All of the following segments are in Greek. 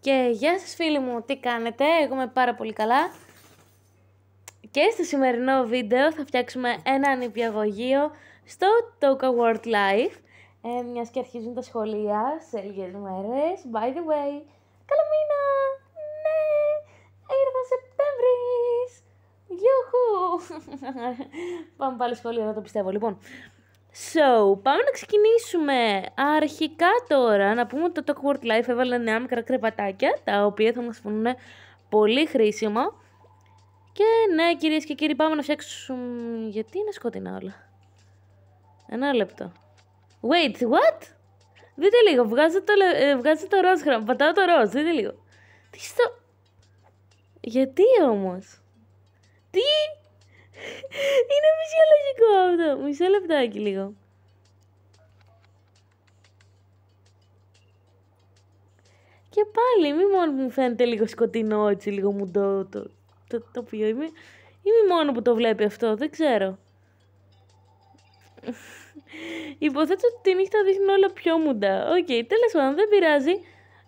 Και γεια σας φίλοι μου, τι κάνετε, εγώ είμαι πάρα πολύ καλά. Και στο σημερινό βίντεο θα φτιάξουμε ένα νηπιαγωγείο στο Toca World Life. Μιας και αρχίζουν τα σχολεία σε λίγες μέρες. By the way, καλό μήνα! Ναι, ήρθα Σεπτέμβρης! Γιούχου! Πάμε πάλι σχολείο, δεν το πιστεύω. Λοιπόν, πάμε να ξεκινήσουμε. Αρχικά τώρα, να πούμε ότι το Toca World Life έβαλε νέα μικρά κρεβατάκια, τα οποία θα μας φανούν πολύ χρήσιμα. Και ναι, κυρίες και κύριοι, πάμε να φτιάξουμε... Γιατί είναι σκοτεινά όλα? Ένα λεπτό. Wait, what? Δείτε λίγο, βγάζω το ροζ χρώμα, πατάω το ροζ, δείτε λίγο. Τι στο... Γιατί όμως? Τι? Είναι φυσιολογικό αυτό. Μισό λεπτάκι λίγο. Και πάλι, μη μόνο μου φαίνεται λίγο σκοτεινό έτσι, λίγο μουντό το τοπίο. Είμαι μόνο που το βλέπει αυτό, δεν ξέρω. Υποθέτω ότι τη νύχτα δείχνουν όλα πιο μουντά. Οκ, τέλος πάντων, δεν πειράζει.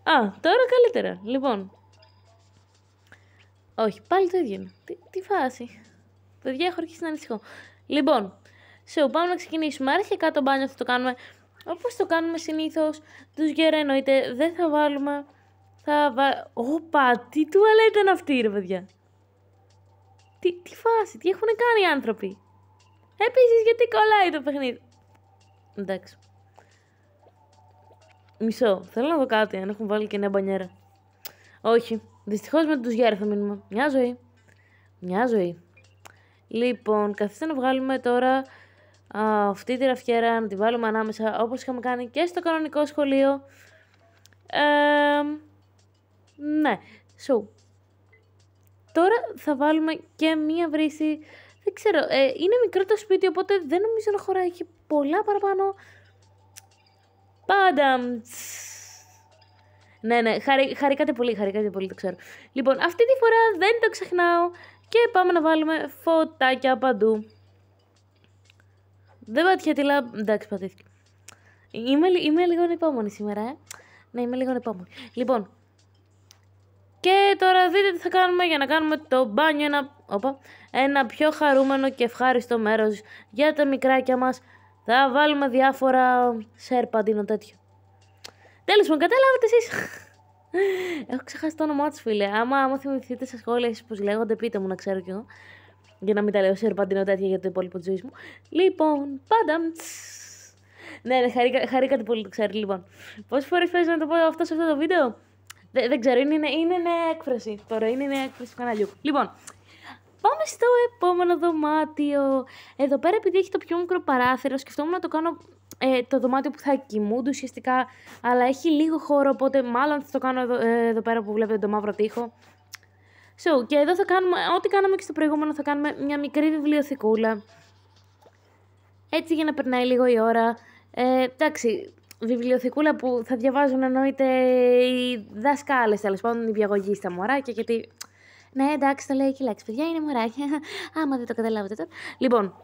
Α, τώρα καλύτερα. Λοιπόν. Όχι, πάλι το ίδιο είναι. Τι φάση. Παιδιά, έχω αρχίσει να ανησυχώ. Λοιπόν, πάμε να ξεκινήσουμε. Αρχικά το μπάνιο θα το κάνουμε όπως το κάνουμε συνήθως. Τους γέρα εννοείται, δεν θα βάλουμε. Όπα, τι τουαλέτα είναι αυτή ρε παιδιά. Τι φάση, τι έχουν κάνει οι άνθρωποι. Επίσης, γιατί κολλάει το παιχνίδι. Εντάξει. Μισό, θέλω να δω κάτι, αν έχουν βάλει και νέα μπανιέρα. Όχι, δυστυχώς με τους γέρα θα μείνουμε. Μια ζωή. Λοιπόν, καθίστε να βγάλουμε τώρα αυτή τη ραφιέρα, να τη βάλουμε ανάμεσα, όπως είχαμε κάνει και στο κανονικό σχολείο. Ναι, τώρα θα βάλουμε και μία βρύση. Δεν ξέρω, είναι μικρό το σπίτι, οπότε δεν νομίζω να χωράει και πολλά παραπάνω. Πάντα. Ναι, χαρήκατε πολύ, το ξέρω. Λοιπόν, αυτή τη φορά δεν το ξεχνάω και πάμε να βάλουμε φωτάκια παντού. Δεν πατιέται, αλλά εντάξει, πατήθηκε. Είμαι λίγο ανυπόμονη σήμερα, Ναι, είμαι λίγο ανυπόμονη. Λοιπόν, και τώρα δείτε τι θα κάνουμε για να κάνουμε το μπάνιο ένα πιο χαρούμενο και ευχάριστο μέρος για τα μικράκια μας. Θα βάλουμε διάφορα σερπαντίνο τέτοιο. Τέλος πάντων, καταλάβατε εσείς. Έχω ξεχάσει το όνομά τους, φίλε. Άμα θυμηθείτε στα σχόλια εσείς πώς λέγονται, πείτε μου να ξέρω κι εγώ. Για να μην τα λέω σερπαντίνο τέτοια για το υπόλοιπο της ζωής μου. Λοιπόν, πάντα. Ναι, χαρήκατε πολύ, το ξέρω. Λοιπόν, πόσες φορές πρέπει να το πω αυτό σε αυτό το βίντεο? Δεν ξέρω, είναι νέα έκφραση. Τώρα είναι νέα έκφραση του καναλιού. Λοιπόν, πάμε στο επόμενο δωμάτιο. Εδώ πέρα, επειδή έχει το πιο μικρό παράθυρο, σκεφτόμουν να το κάνω το δωμάτιο που θα κοιμούνται ουσιαστικά, αλλά έχει λίγο χώρο, οπότε μάλλον θα το κάνω εδώ πέρα που βλέπετε το μαύρο τοίχο. Και εδώ θα κάνουμε, ό,τι κάναμε και στο προηγούμενο, θα κάνουμε μια μικρή βιβλιοθηκούλα. Έτσι για να περνάει λίγο η ώρα. Εντάξει, βιβλιοθηκούλα που θα διαβάζουν εννοείται οι δασκάλες, τέλος πάντων, οι νηπιαγωγοί στα μωράκια, γιατί... Ναι, εντάξει, το λέει και η λέξη, παιδιά, είναι μωράκια, άμα δεν το καταλάβετε τώρα. Λοιπόν,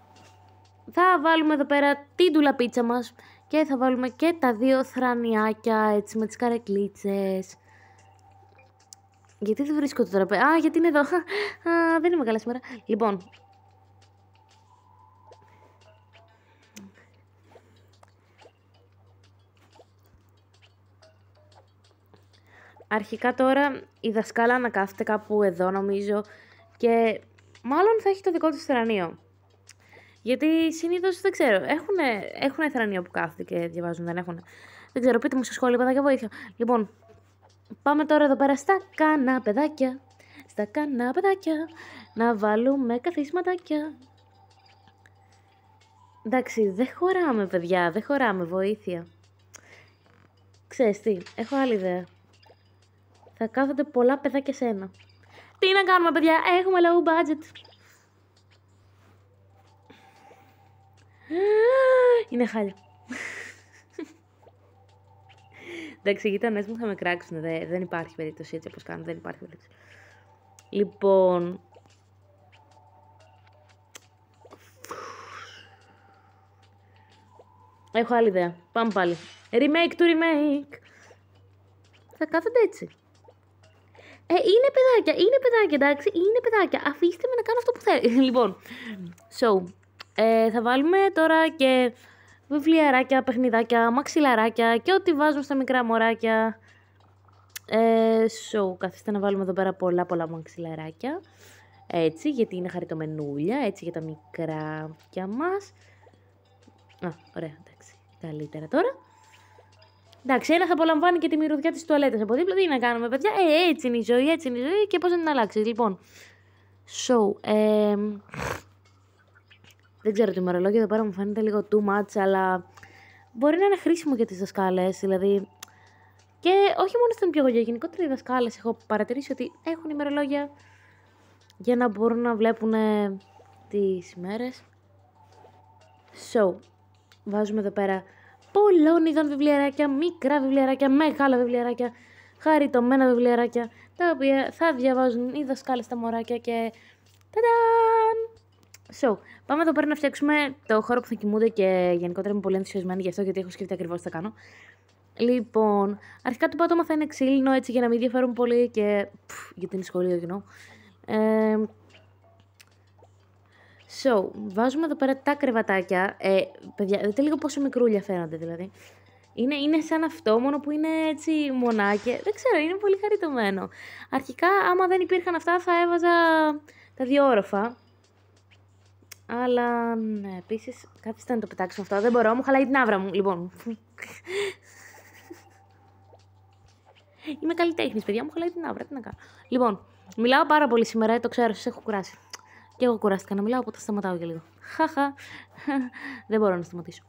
θα βάλουμε εδώ πέρα την τουλαπίτσα μας και θα βάλουμε και τα δύο θρανιάκια, έτσι, με τις καρεκλίτσες. Γιατί δεν βρίσκω το τραπέζι? Γιατί είναι εδώ. Δεν είμαι καλά σήμερα. Λοιπόν, αρχικά τώρα η δασκάλα να κάθεται κάπου εδώ νομίζω και μάλλον θα έχει το δικό της θρανίο. Γιατί συνήθως δεν ξέρω, έχουν θρανίο που κάθεται και διαβάζουν, δεν έχουν. Δεν ξέρω, πείτε μου στο σχόλιο, παιδάκια, βοήθεια. Λοιπόν, πάμε τώρα εδώ πέρα στα καναπεδάκια. Να βάλουμε καθίσματάκια. Εντάξει, δεν χωράμε παιδιά, δεν χωράμε, βοήθεια. Ξέρεις τι, έχω άλλη ιδέα. Θα κάθονται πολλά παιδάκια σε ένα. Τι να κάνουμε παιδιά, έχουμε low budget. Είναι χάλια. Εντάξει, οι γείτονές μου θα με κράξουν. Δεν υπάρχει περίπτωση έτσι όπως κάνω. Δεν υπάρχει περίπτωση. Λοιπόν, έχω άλλη ιδέα. Πάμε πάλι. Remake to remake. Θα κάθονται έτσι. Είναι παιδάκια, εντάξει, είναι παιδάκια. Αφήστε με να κάνω αυτό που θέλω. Λοιπόν, θα βάλουμε τώρα και βιβλιαράκια, παιχνιδάκια, μαξιλαράκια και ό,τι βάζουν στα μικρά μωράκια. Καθίστε να βάλουμε εδώ πέρα πολλά μαξιλαράκια. Έτσι, γιατί είναι χαριτωμενούλια, έτσι για τα μικράκια μας. Ωραία, εντάξει, καλύτερα τώρα. Εντάξει, ένα θα απολαμβάνει και τη μυρωδιά της τουαλέτας από δίπλα. Τι να κάνουμε, παιδιά, έτσι είναι η ζωή και πώς να την αλλάξει. Λοιπόν, δεν ξέρω, το ημερολόγιο εδώ πέρα μου φαίνεται λίγο too much, αλλά μπορεί να είναι χρήσιμο για τις δασκάλες, δηλαδή. Και όχι μόνο στην νηπιαγωγία, γενικότερα οι δασκάλες έχω παρατηρήσει ότι έχουν ημερολόγια για να μπορούν να βλέπουν τις ημέρες. Βάζουμε εδώ πέρα πολλών ειδών βιβλιαράκια, μικρά βιβλιαράκια, μεγάλα βιβλιαράκια, χαριτωμένα βιβλιαράκια, τα οποία θα διαβάζουν οι δασκάλες στα μωράκια και ταντάν! Πάμε εδώ πέρα να φτιάξουμε το χώρο που θα κοιμούνται και γενικότερα είμαι πολύ ενθουσιασμένη γι' αυτό, γιατί έχω σκεφτεί ακριβώς τι θα κάνω. Λοιπόν, αρχικά το πάτωμα θα είναι ξύλινο, έτσι για να μην διαφέρουν πολύ και γιατί είναι σχολείο, βάζουμε εδώ πέρα τα κρεβατάκια. Παιδιά, δείτε λίγο πόσο μικρούλια φαίνονται δηλαδή. Είναι σαν αυτό, μόνο που είναι έτσι μονάκια. Δεν ξέρω, είναι πολύ χαριτωμένο. Αρχικά, άμα δεν υπήρχαν αυτά, θα έβαζα τα 2 όροφα. Αλλά, ναι, επίσης, καθίστε να το πετάξουμε αυτό. Δεν μπορώ, μου χαλάει την άβρα μου. Λοιπόν. Είμαι καλλιτέχνης, παιδιά, μου χαλάει την άβρα. Τι να κάνω. Λοιπόν, μιλάω πάρα πολύ σήμερα, το ξέρω, σας έχω κουράσει. Και εγώ κουράστηκα να μιλάω, οπότε σταματάω για λίγο. Χαχα. Δεν μπορώ να σταματήσω.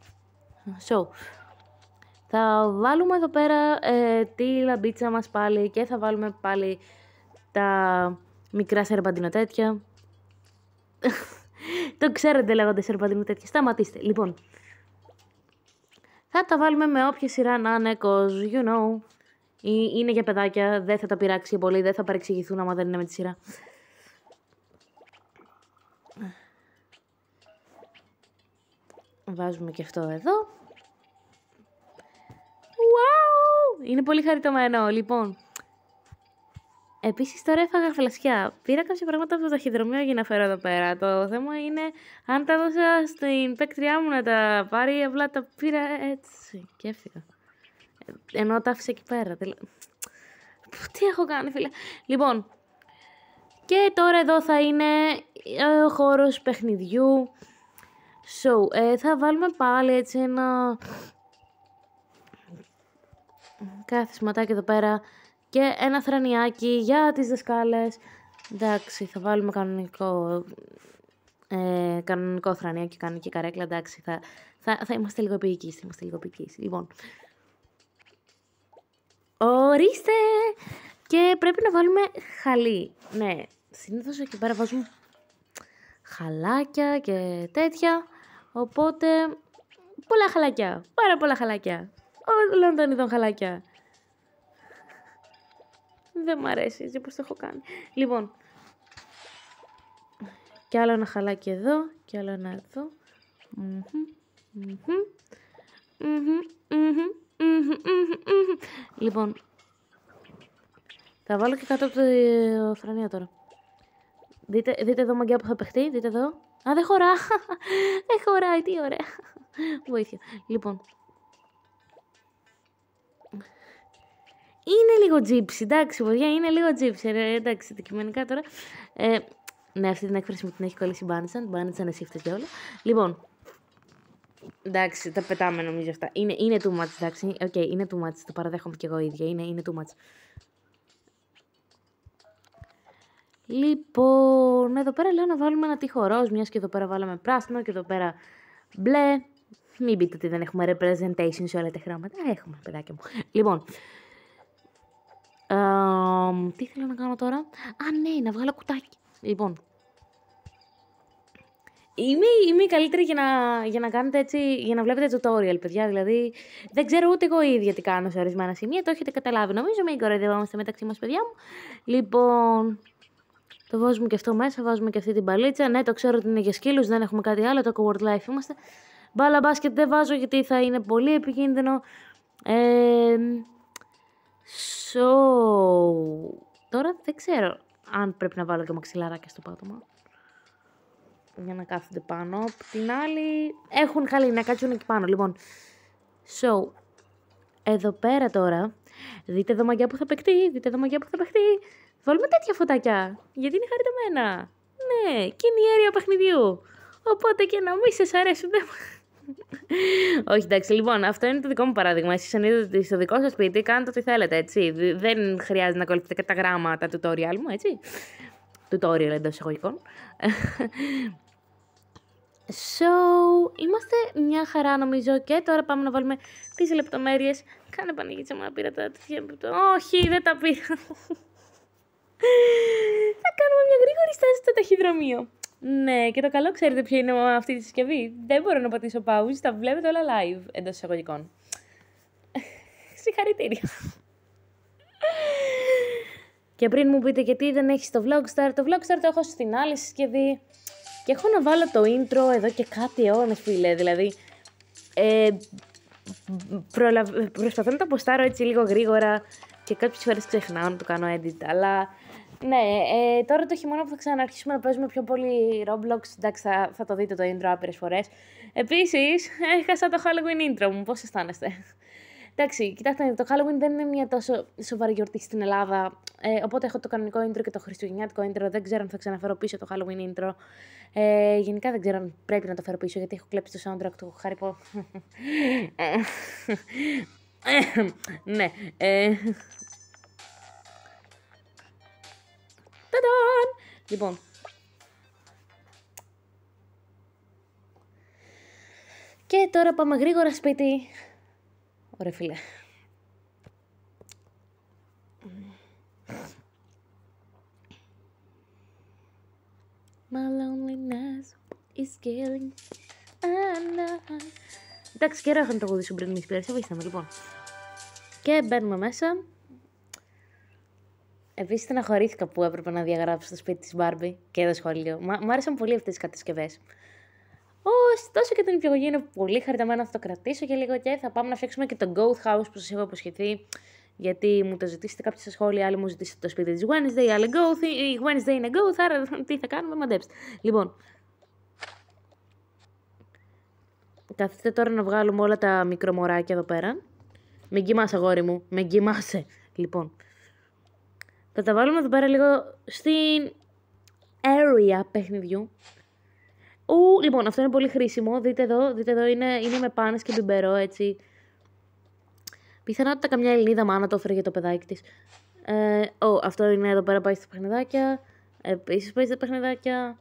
Θα βάλουμε εδώ πέρα τη λαμπίτσα μας πάλι και θα βάλουμε πάλι τα μικρά σερπαντινοτέτια. Το ξέρετε, λέγονται σερπαντινοτέτια. Σταματήστε. Λοιπόν, θα τα βάλουμε με όποια σειρά να είναι, cause you know. Είναι για παιδάκια, δεν θα τα πειράξει πολύ, δεν θα παρεξηγηθούν άμα δεν είναι με τη σειρά. Βάζουμε και αυτό εδώ. Wow! Είναι πολύ χαριτωμένο, λοιπόν. Επίσης τώρα έφαγα φλασιά. Πήρα κάποια πράγματα από το ταχυδρομείο για να φέρω εδώ πέρα. Το θέμα είναι αν τα δώσα στην παίκτριά μου να τα πάρει, απλά τα πήρα έτσι. Σκέφτηκα. Ενώ τα άφησα εκεί πέρα. Τι έχω κάνει, φίλε. Λοιπόν, και τώρα εδώ θα είναι ο χώρος παιχνιδιού. Θα βάλουμε πάλι έτσι ένα κάθισματάκι εδώ πέρα και ένα θρανιάκι για τις δασκάλες. Εντάξει, θα βάλουμε κανονικό θρανιάκι, κανονική καρέκλα. Εντάξει, θα είμαστε λίγο επίοικείς. Λοιπόν, ορίστε! Και πρέπει να βάλουμε χαλί. Ναι, συνήθως εκεί πέρα βάζουμε χαλάκια και τέτοια. Οπότε, πολλά χαλάκια. Πάρα πολλά χαλάκια. Όλων των ειδών χαλάκια. Δεν μ' αρέσει έτσι πως το έχω κάνει. Λοιπόν, και άλλο ένα χαλάκι εδώ. Και άλλο ένα εδώ. Λοιπόν, θα βάλω και κάτω από το θρανίο τώρα. Δείτε εδώ μαγκιά που θα παιχτεί, δείτε εδώ. Α, δεν χωρά. Δεν χωράει, τι ωραία. Βοήθεια. Λοιπόν. Είναι λίγο τζίψι, εντάξει, παιδιά, είναι λίγο τζίψι. Εντάξει, αντικειμενικά τώρα. Ναι, αυτή την έκφραση μου την έχει κολλήσει η Μπάνιτσαν. Μπάνιτσαν, εσύ φταίς για όλα. Λοιπόν. Εντάξει, τα πετάμε νομίζω αυτά. Είναι too much, εντάξει. Οκ, είναι too much. Το παραδέχομαι και εγώ ίδια. Είναι too much. Λοιπόν, εδώ πέρα λέω να βάλουμε ένα τείχο ροζ, μιας και εδώ πέρα βάλαμε πράσινο και εδώ πέρα μπλε. Μην πείτε ότι δεν έχουμε representation σε όλα τα χρώματα. Έχουμε, παιδάκια μου. Λοιπόν, τι θέλω να κάνω τώρα. Α, ναι, να βγάλω κουτάκι. Λοιπόν, είμαι η καλύτερη για να κάνετε έτσι, για να βλέπετε tutorial, παιδιά. Δηλαδή, δεν ξέρω ούτε εγώ ίδια τι κάνω σε ορισμένα σημεία. Το έχετε καταλάβει. Νομίζω μην κοροϊδευόμαστε μεταξύ μας, παιδιά μου. Λοιπόν, το βάζουμε και αυτό μέσα, βάζουμε και αυτή την παλίτσα. Ναι, το ξέρω ότι είναι για σκύλους, δεν έχουμε κάτι άλλο. Το Coward Life είμαστε. Μπάλα μπάσκετ δεν βάζω γιατί θα είναι πολύ επικίνδυνο. Τώρα δεν ξέρω αν πρέπει να βάλω και μαξιλαράκια στο πάτωμα. Για να κάθονται πάνω. Απ' την άλλη, έχουν καλή να κάτσουν εκεί πάνω. Λοιπόν, so, εδώ πέρα τώρα, δείτε εδώ μαγιά που θα παιχτεί, δείτε εδώ μαγιά που θα παιχτεί. Βάλουμε τέτοια φωτάκια, γιατί είναι χαριτωμένα. Ναι, και είναι η αίρια παιχνιδιού. Οπότε και να μην σας αρέσουν. Όχι, εντάξει, λοιπόν, αυτό είναι το δικό μου παράδειγμα. Εσείς αν είδατε στο δικό σας σπίτι, κάντε ό,τι θέλετε, έτσι. Δεν χρειάζεται να ακολουθείτε και τα γράμματα tutorial μου, έτσι. Tutorial εντός εισαγωγικών. So, είμαστε μια χαρά νομίζω και τώρα πάμε να βάλουμε τις λεπτομέρειες. Κάνε πανηγίτσα μου να πήρα τα τέτοια. Όχι, δεν τα πήρα. Θα κάνουμε μια γρήγορη στάση στο ταχυδρομείο. Ναι, και το καλό ξέρετε ποιο είναι με αυτή τη συσκευή. Δεν μπορώ να πατήσω pause, τα βλέπετε όλα live εντός εισαγωγικών. Συγχαρητήρια. Και πριν μου πείτε γιατί δεν έχεις το Vlogstar, το Vlogstar το έχω στην άλλη συσκευή. Και έχω να βάλω το intro εδώ και κάτι αιώνες, φίλε. Δηλαδή, προσπαθώ να το αποστάρω έτσι λίγο γρήγορα και κάποιες φορές ξεχνάω να το κάνω edit, αλλά ναι, τώρα το χειμώνα που θα ξαναρχίσουμε να παίζουμε πιο πολύ Roblox, εντάξει, θα το δείτε το intro άπειρες φορές. Επίσης, έχασα το Halloween intro μου, πώς αισθάνεστε? Εντάξει, κοιτάξτε, το Halloween δεν είναι μια τόσο σοβαρή γιορτή στην Ελλάδα, οπότε έχω το κανονικό intro και το χριστουγεννιάτικο intro, δεν ξέρω αν θα ξαναφέρω πίσω το Halloween intro. Γενικά δεν ξέρω αν πρέπει να το φέρω πίσω, γιατί έχω κλέψει το soundtrack του Harry Potter. Ναι, ταντάν! Λοιπόν. Και τώρα πάμε γρήγορα σπίτι. Ωραία, φίλε. My loneliness is killing. Εντάξει, καιρό είχαν το γούδι σου πριν μη σπίρες, αφήστε με, λοιπόν. Και μπαίνουμε μέσα. Επίσης στεναχωρήθηκα που έπρεπε να διαγράψω στο σπίτι της Barbie και το σχολείο. Μ' άρεσαν πολύ αυτές τις κατασκευές. Ωστόσο και την υπηαγωγή είναι πολύ χαριτωμένο, θα το κρατήσω και λίγο και θα πάμε να φτιάξουμε και το Goat House που σας έχω υποσχεθεί. Γιατί μου το ζητήσετε κάποιοι στα σχόλια, άλλοι μου ζητήσετε το σπίτι της Wednesday, άλλοι Goat, η Wednesday είναι Goat, άρα τι θα κάνουμε, μαντέψτε. Λοιπόν, καθίστε τώρα να βγάλουμε όλα τα μικρομοράκια εδώ πέρα. Μην κοιμάσαι, αγόρι μου, μην κοιμάσαι. Λοιπόν, θα τα βάλουμε εδώ πέρα λίγο στην area παιχνιδιού. Λοιπόν, αυτό είναι πολύ χρήσιμο. Δείτε εδώ είναι με πάνες και μπιμπερό, έτσι. Πιθανότητα καμιά Ελληνίδα μάνα το έφερε για το παιδάκι της. Αυτό είναι εδώ πέρα, πάει στα παιχνιδάκια. Επίσης πάει στα παιχνιδάκια.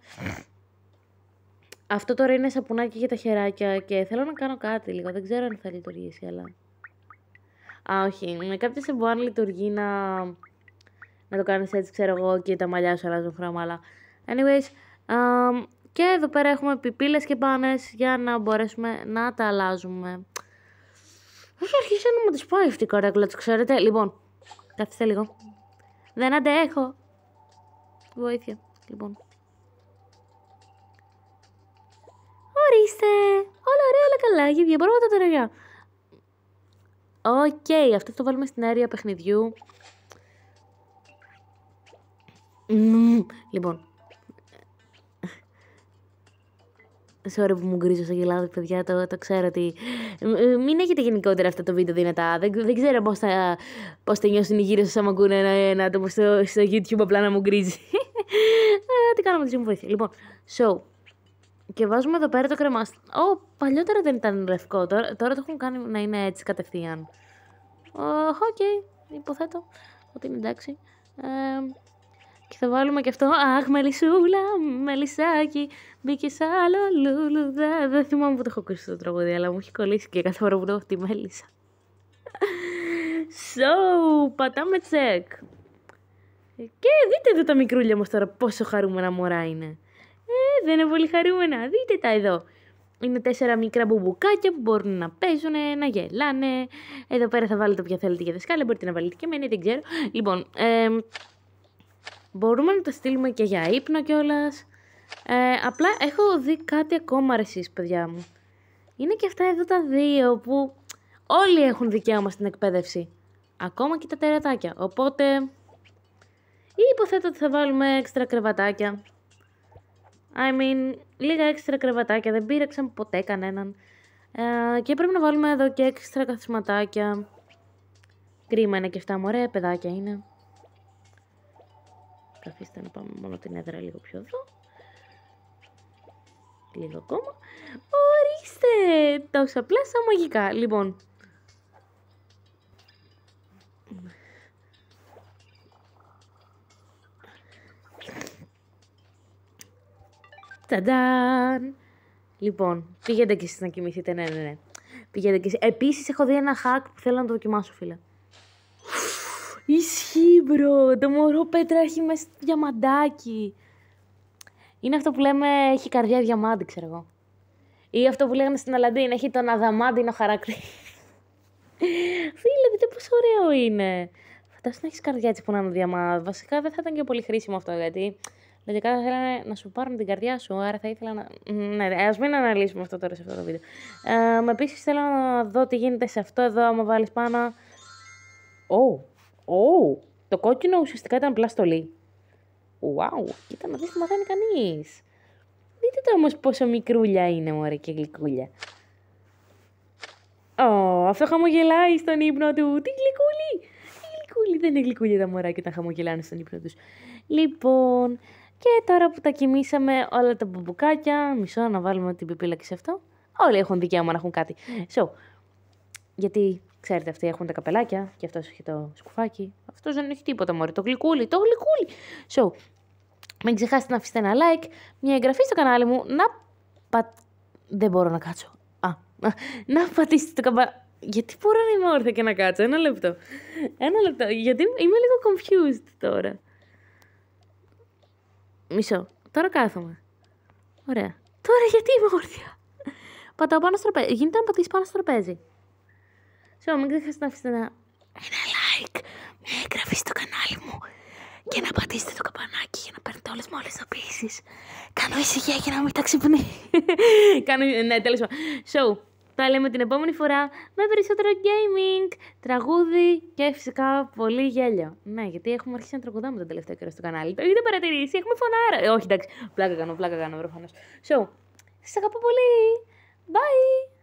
Αυτό τώρα είναι σαπουνάκι για τα χεράκια και θέλω να κάνω κάτι λίγο. Δεν ξέρω αν θα λειτουργήσει, αλλά... όχι. Με κάποια σεμπουάν λειτουργεί να το κάνεις έτσι, ξέρω εγώ, και τα μαλλιά σου αλλάζουν χρώμα, αλλά... Anyways, και εδώ πέρα έχουμε πιπίλες και πάνες για να μπορέσουμε να τα αλλάζουμε. Έχει αρχίσει να μου τις πάει αυτή η καρέκλα, το ξέρετε. Λοιπόν, καθίστε λίγο. Δεν αντέχω. Βοήθεια, λοιπόν. Ορίστε. Όλα ωραία, όλα καλά. Για διαπρόβατα τα ρογιά. Οκ, αυτό το βάλουμε στην αίρια παιχνιδιού. Λοιπόν. Sorry που μου γκρίζω στο γελάδι, παιδιά, το ξέρω ότι... Μην έχετε γενικότερα αυτό το βίντεο δυνατά. Δεν ξέρω πώς θα νιώσουν οι γύρω σας άμα ακούνε ένα άτομο στο YouTube απλά να μου γκρίζει. Τι κάνουμε, τη μου βοήθεια. Λοιπόν, so, και βάζουμε εδώ πέρα το κρεμάστρο. Παλιότερα δεν ήταν λευκό, τώρα το έχουν κάνει να είναι έτσι κατευθείαν. Οκ, υποθέτω ότι είναι εντάξει. Και θα βάλουμε και αυτό. Αχ, μελισσούλα, μελισσάκι, μπήκε σ' άλλο λουλουδά. Δεν θυμάμαι που το έχω ακούσει το τραγούδι, αλλά μου έχει κολλήσει και κάθε φορά που το έχω τη μέλισσα. So, πατάμε check. Και δείτε εδώ τα μικρούλια μας τώρα πόσο χαρούμενα μωρά είναι. Δεν είναι πολύ χαρούμενα. Δείτε τα εδώ. Είναι 4 μικρά μπουμπουκάκια που μπορούν να παίζουν, να γελάνε. Εδώ πέρα θα βάλετε όποια θέλετε για δασκάλα. Μπορείτε να βάλετε και εμένα, δεν ξέρω. Λοιπόν, μπορούμε να τα στείλουμε και για ύπνο κιόλας. Απλά έχω δει κάτι ακόμα, ρε εσείς, παιδιά μου. Είναι και αυτά εδώ τα δύο που όλοι έχουν δικαίωμα στην εκπαίδευση. Ακόμα και τα τερατάκια. Οπότε Ή υποθέτω ότι θα βάλουμε έξτρα κρεβατάκια. I mean, λίγα έξτρα κρεβατάκια, δεν πείραξαν ποτέ κανέναν. Και πρέπει να βάλουμε εδώ και έξτρα καθισματάκια. Κρίμα είναι και αυτά, μωρέ, παιδάκια είναι. Καθίστε να πάμε μόνο την έδρα λίγο πιο εδώ. Λίγο ακόμα. Ορίστε! Τόσα απλά σαν μαγικά. Λοιπόν. Ταντάν! Λοιπόν, πηγαίνετε κι εσείς να κοιμηθείτε. Ναι. Πηγαίνετε κι εσείς. Επίσης έχω δει ένα hack που θέλω να το δοκιμάσω, φίλε. Ισχύει, μπρο! Το μωρό Πέτρα έχει μέσα διαμαντάκι. Είναι αυτό που λέμε έχει καρδιά διαμάντη, ξέρω εγώ. Ή αυτό που λέγανε στην Αλαντίν, έχει τον αδαμάντινο χαρακτήρα. Φίλε, δείτε πόσο ωραίο είναι. Φαντάσου να έχεις καρδιά έτσι που να είναι διαμάντη. Βασικά δεν θα ήταν και πολύ χρήσιμο αυτό, γιατί λογικά θα θέλανε να σου πάρουν την καρδιά σου, άρα θα ήθελα να... Ναι, ας μην αναλύσουμε αυτό τώρα σε αυτό το βίντεο. Επίσης θέλω να δω τι γίνεται σε αυτό εδώ, άμα βάλεις πάνω... Το κόκκινο ουσιαστικά ήταν απλά στολή. Wow, κοίτα να δεις τι μαθαίνει κανείς. Δείτε το όμως πόσο μικρούλια είναι, μωρέ, και γλυκούλια. Αυτό χαμογελάει στον ύπνο του. Τι γλυκούλη! Τι γλυκούλη! Δεν είναι γλυκούλια τα μωράκια όταν χαμογελάνε στον ύπνο τους. Λοιπόν, και τώρα που τα κοιμήσαμε όλα τα μπουμπουκάκια, μισό να βάλουμε την πιπίλαξη σε αυτό. Όλοι έχουν δικαίωμα να έχουν κάτι. Γιατί, ξέρετε, αυτοί έχουν τα καπελάκια και αυτός έχει το σκουφάκι. Αυτός δεν έχει τίποτα, μωρέ. Το γλυκούλι, το γλυκούλι. Μην ξεχάσετε να αφήσετε ένα like, μια εγγραφή στο κανάλι μου, δεν μπορώ να κάτσω. Να πατήσετε το καμπανάκι. Γιατί μπορώ να είμαι όρθια και να κάτσω, ένα λεπτό, γιατί είμαι λίγο confused τώρα. Μισό, τώρα κάθομαι. Ωραία. Τώρα γιατί είμαι όρθια. Πατάω πάνω στο τραπέζι, γίνεται να πατήσεις πάνω στο τραπέζι. Μην ξεχάσετε να αφήσετε ένα like, μια εγγραφή στο κανάλι μου. Και να πατήσετε το καμπανάκι για να παίρνετε όλες μου όλες τις ειδοποιήσεις. Κάνω ησυχία για να μην τα ξυπνεί. Ναι, τέλος πάντων. Τα λέμε την επόμενη φορά με περισσότερο gaming, τραγούδι και φυσικά πολύ γέλιο. Ναι, γιατί έχουμε αρχίσει να τραγουδάμε τον τελευταίο καιρό στο κανάλι. Το έχετε παρατηρήσει, έχουμε φωνάρα. Όχι, εντάξει, πλάκα κάνω προφανώς. Σας αγαπώ πολύ. Bye!